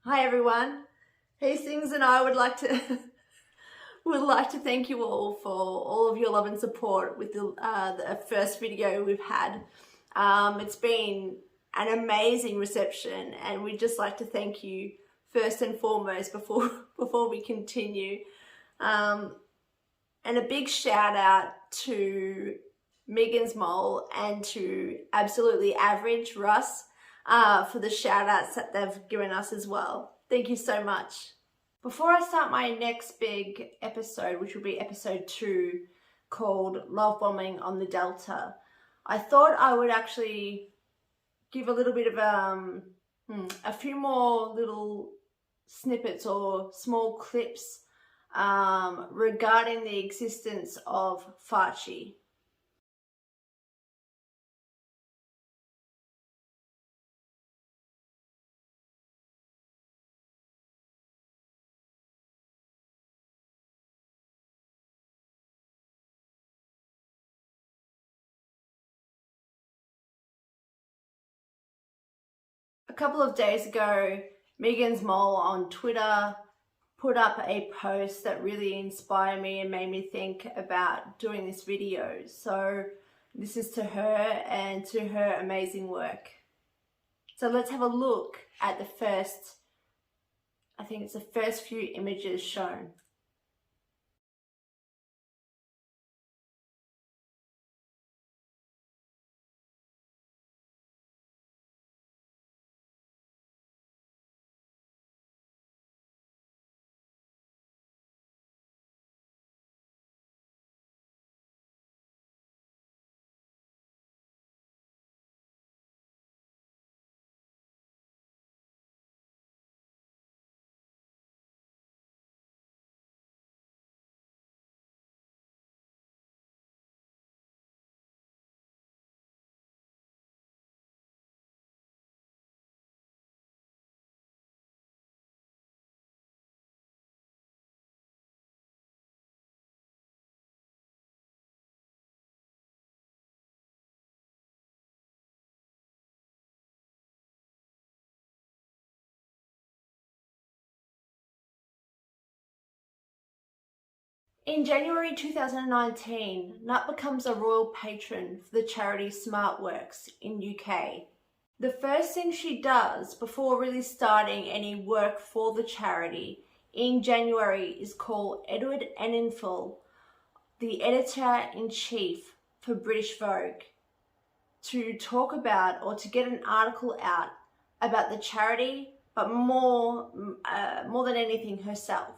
Hi everyone. Hastings and I would like to thank you all for all of your love and support with the first video we've had. It's been an amazing reception, and we'd just like to thank you first and foremost before we continue. And a big shout out to Megan's Mole and to Absolutely Average Russ for the shout outs that they've given us as well. Thank you so much. Before I start my next big episode, which will be episode 2, called Love Bombing on the Delta, I thought I would actually give a little bit of a few more little snippets or small clips regarding the existence of Fauci. A couple of days ago, Megan's Mole on Twitter put up a post that really inspired me and made me think about doing this video. So this is to her and to her amazing work. So let's have a look at the first, I think it's the first few images shown. In January 2019, Nut becomes a royal patron for the charity SmartWorks in UK. The first thing she does before really starting any work for the charity in January is call Edward Enninful, the editor-in-chief for British Vogue, to talk about or to get an article out about the charity, but more than anything herself.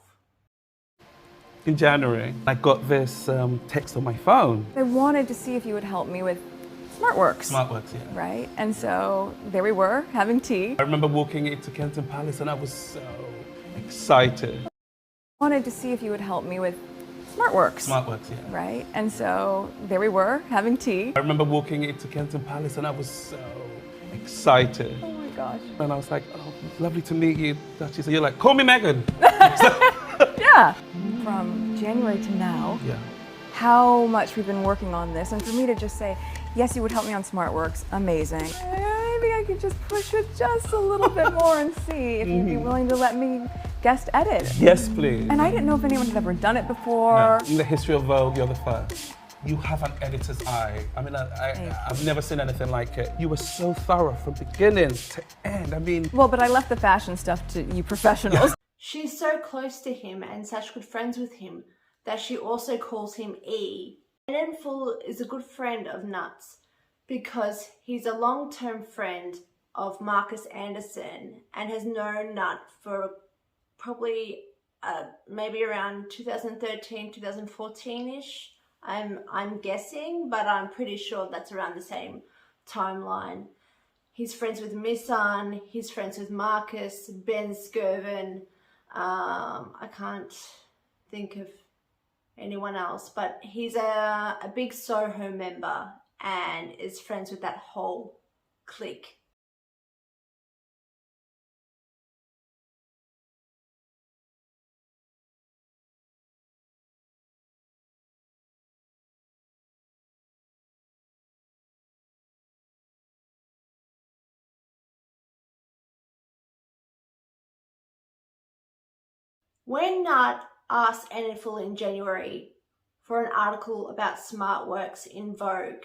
In January, I got this text on my phone. I wanted to see if you would help me with SmartWorks. SmartWorks, yeah. Right? And so there we were, having tea. I remember walking into Kensington Palace and I was so excited. I wanted to see if you would help me with SmartWorks. SmartWorks, yeah. Right? And so there we were, having tea. I remember walking into Kensington Palace and I was so excited. Oh my gosh. And I was like, oh, lovely to meet you, Duchess. And you're like, call me Megan. Yeah. From January to now, Yeah. how much we've been working on this, and for me to just say, yes, you would help me on SmartWorks, amazing. Maybe I could just push it just a little bit more and see if you'd be willing to let me guest edit. Yes, please. And I didn't know if anyone had ever done it before. No. In the history of Vogue, you're the first. You have an editor's eye. I mean, I've never seen anything like it. You were so thorough from beginning to end. I mean... Well, but I left the fashion stuff to you professionals. She's so close to him and such good friends with him that she also calls him E. Enninful is a good friend of Nut's because he's a long-term friend of Marcus Anderson and has known Nut for probably maybe around 2013, 2014-ish. I'm guessing, but I'm pretty sure that's around the same timeline. He's friends with Missan, he's friends with Marcus, Ben Skirvin. I can't think of anyone else, but he's a big Soho member and is friends with that whole clique. When Nut asked Enidful in January for an article about smart works in Vogue,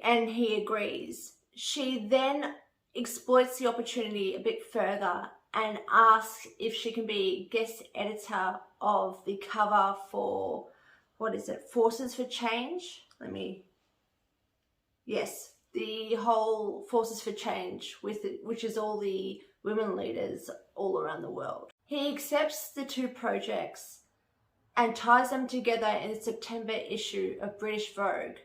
and he agrees, she then exploits the opportunity a bit further and asks if she can be guest editor of the cover for, Forces for Change? The whole Forces for Change, which is all the women leaders all around the world. He accepts the two projects and ties them together in the September issue of British Vogue.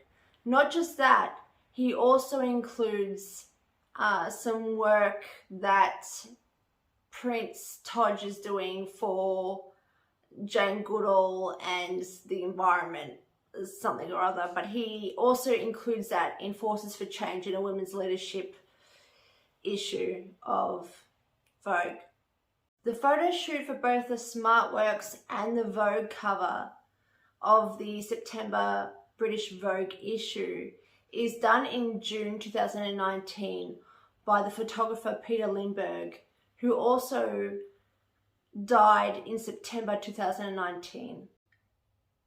Not just that, he also includes some work that Prince Todge is doing for Jane Goodall and the environment, something or other, but he also includes that in Forces for Change in a women's leadership issue of Vogue. The photo shoot for both the Smart Works and the Vogue cover of the September British Vogue issue is done in June 2019 by the photographer Peter Lindbergh, who also died in September 2019.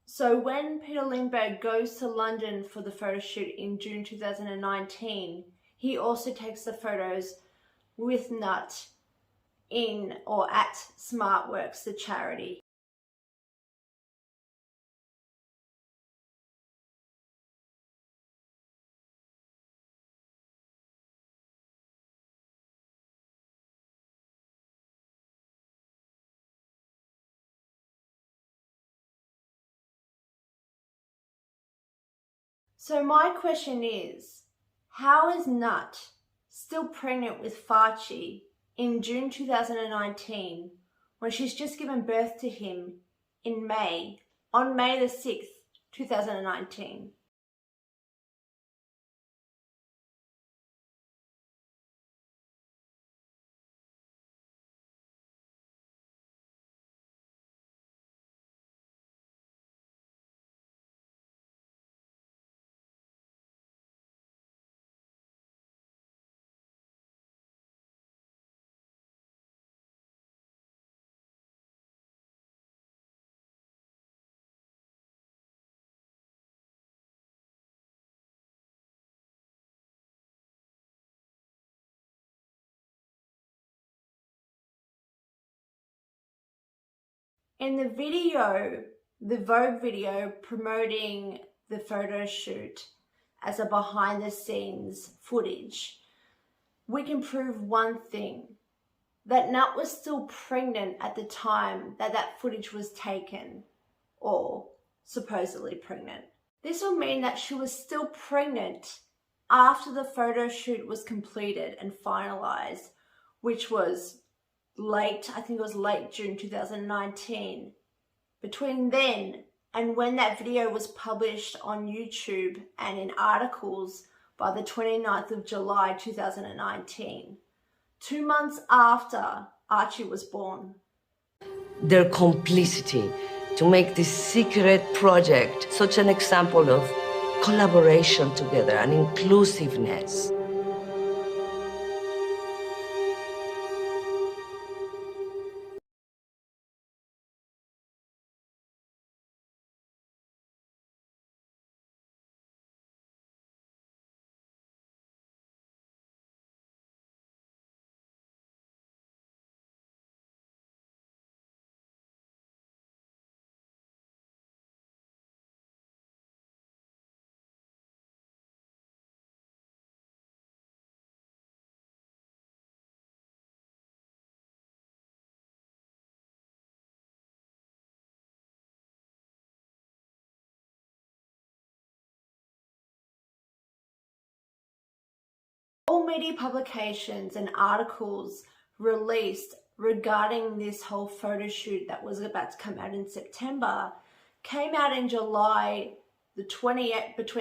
So when Peter Lindbergh goes to London for the photo shoot in June 2019, he also takes the photos with Nut in or at SmartWorks, the charity. So my question is, how is Nut still pregnant with Farchi in June 2019 when she's just given birth to him in May, on May the 6th, 2019? In the video, the Vogue video promoting the photo shoot as a behind the scenes footage, we can prove one thing, that Nut was still pregnant at the time that that footage was taken, or supposedly pregnant. This will mean that she was still pregnant after the photo shoot was completed and finalized, which was late June 2019. Between then and when that video was published on YouTube and in articles by the 29th of July 2019, 2 months after Archie was born. Their complicity to make this secret project such an example of collaboration together and inclusiveness. All media publications and articles released regarding this whole photo shoot that was about to come out in September came out in July between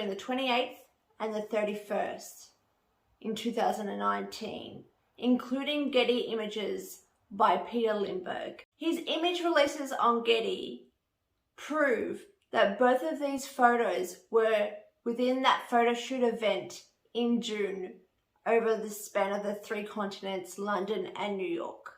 the 28th and the 31st in 2019, including Getty images by Peter Lindbergh. His image releases on Getty prove that both of these photos were within that photo shoot event in June over the span of the 3 continents, London and New York.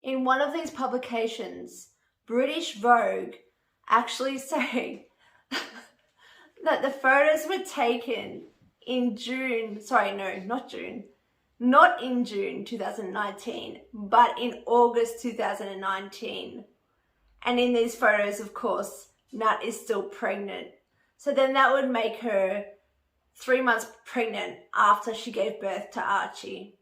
In one of these publications, British Vogue actually say that the photos were taken in not in June 2019, but in August 2019. And in these photos, of course, Nat is still pregnant. So then that would make her 3 months pregnant after she gave birth to Archie.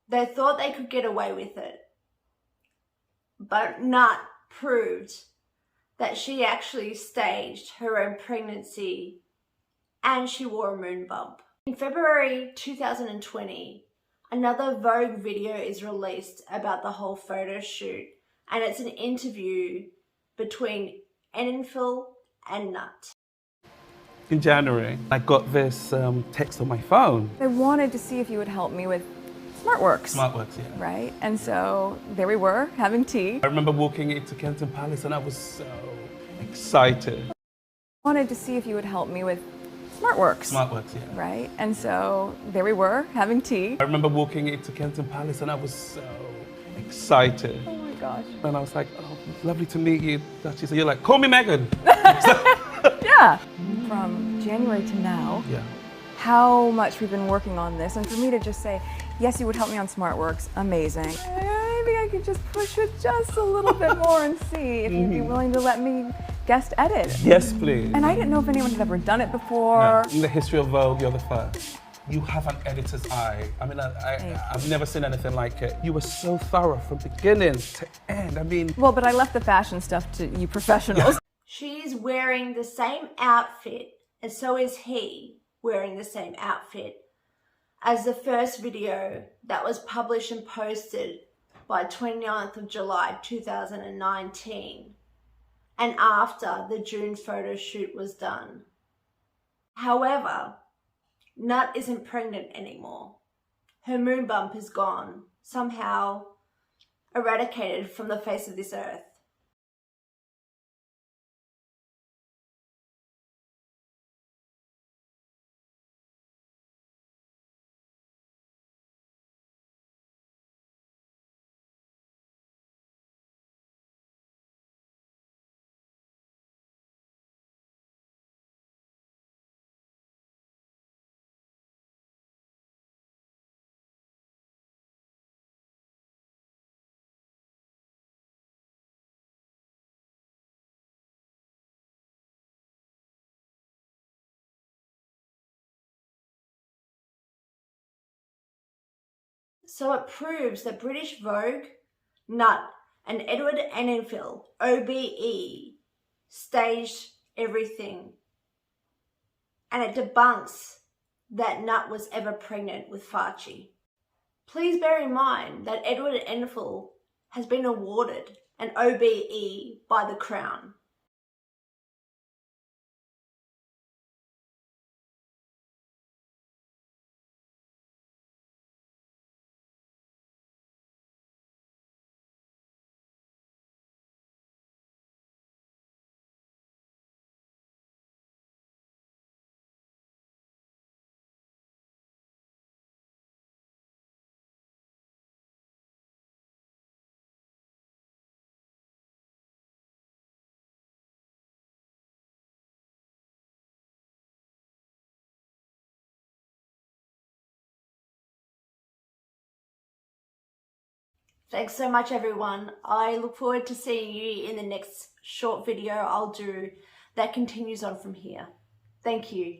They thought they could get away with it, but Nat proved that she actually staged her own pregnancy and she wore a moon bump. In February 2020, another Vogue video is released about the whole photo shoot, and it's an interview between Enfield and Nat. In January, I got this text on my phone. I wanted to see if you would help me with SmartWorks. SmartWorks, yeah. Right? And so there we were, having tea. I remember walking into Kensington Palace and I was so excited. I wanted to see if you would help me with SmartWorks. SmartWorks, yeah. Right? And so there we were, having tea. I remember walking into Kensington Palace and I was so excited. Oh my gosh. And I was like, oh, lovely to meet you, Duchess. So you're like, call me Megan. Yeah. From January to now, Yeah. how much we've been working on this, and for me to just say, yes, you would help me on SmartWorks, amazing. Maybe I could just push it just a little bit more and see if you'd be willing to let me guest edit. Yes, please. And I didn't know if anyone had ever done it before. No. In the history of Vogue, you're the first. You have an editor's eye. I mean, I've never seen anything like it. You were so thorough from beginning to end. I mean... Well, but I left the fashion stuff to you professionals. She's wearing the same outfit, and so is he wearing the same outfit as the first video that was published and posted by 29th of July 2019, and after the June photo shoot was done. However, Nat isn't pregnant anymore. Her moon bump is gone, somehow eradicated from the face of this earth. So it proves that British Vogue, Nut, and Edward Enfield, OBE, staged everything. And it debunks that Nut was ever pregnant with Farchi. Please bear in mind that Edward Enfield has been awarded an OBE by the Crown. Thanks so much, everyone. I look forward to seeing you in the next short video I'll do that continues on from here. Thank you.